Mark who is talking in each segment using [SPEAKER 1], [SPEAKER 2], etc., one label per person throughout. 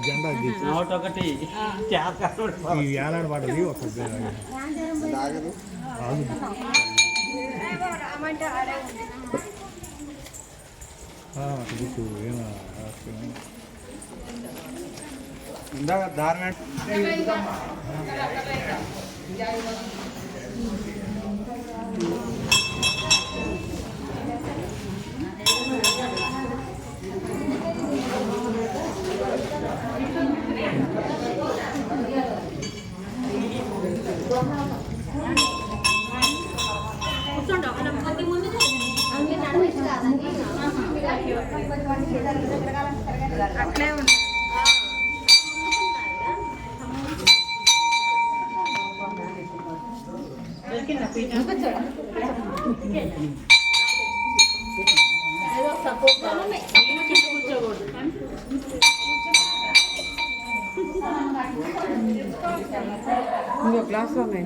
[SPEAKER 1] జెండా నోట్ ఒకటి ఏలాడు పడది ఒక ఇందాక దారుణ
[SPEAKER 2] అట్లే ఉంది. ఇంకో గ్లాస్ ఉన్నాయి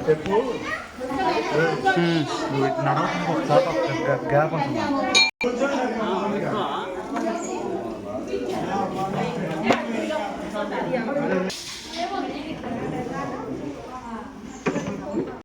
[SPEAKER 1] చెప్పు నడవకుండా ఒకసారి గ్యాప్ ఉంటుంది.